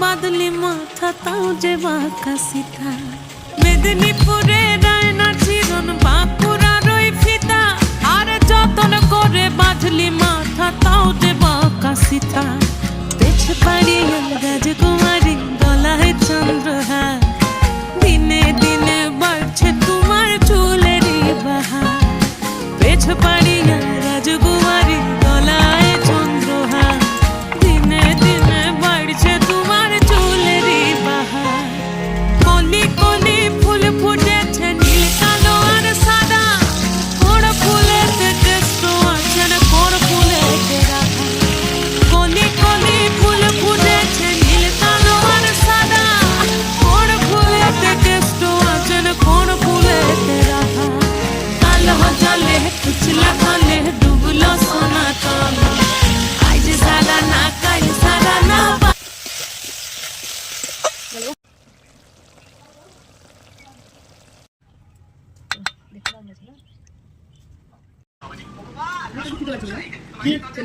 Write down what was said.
বাদলি মাথা তাও যে বাঁকা সিথা মেদিনীপুরে রায়না চিরন বাঁকুড়ার ওই ফিতা আর যতন করে বাঁধলি মাথা তাও যে বাঁকা সিথা পেছ পাড়িয়া রাজকুমারী গলায় চন্দ্রহার দিনে দিনে বাড়ছে তোমার চুলেরই বাহার পেছ পাড়িয়া রাজকুমারী গলায় চন্দ্রহার দিনে দিনে বাড়ছে তোমার চুলেরই বাহার কলি কলি ফুল ফুটেছে নীল কালো আর সাদা কোন ফুলেতে টেস্ট আছে না কোন ফুলেতে রাখা কলি কলি ফুল ফুটেছে নীল কালো আর সাদা কোন ফুলেতে টেস্ট আছে না কোন ফুলেতে রাখা কালো জলে কুচলা কলে ডুবলো সোনা তলে আজ সারা না কাল সারা না দেখতে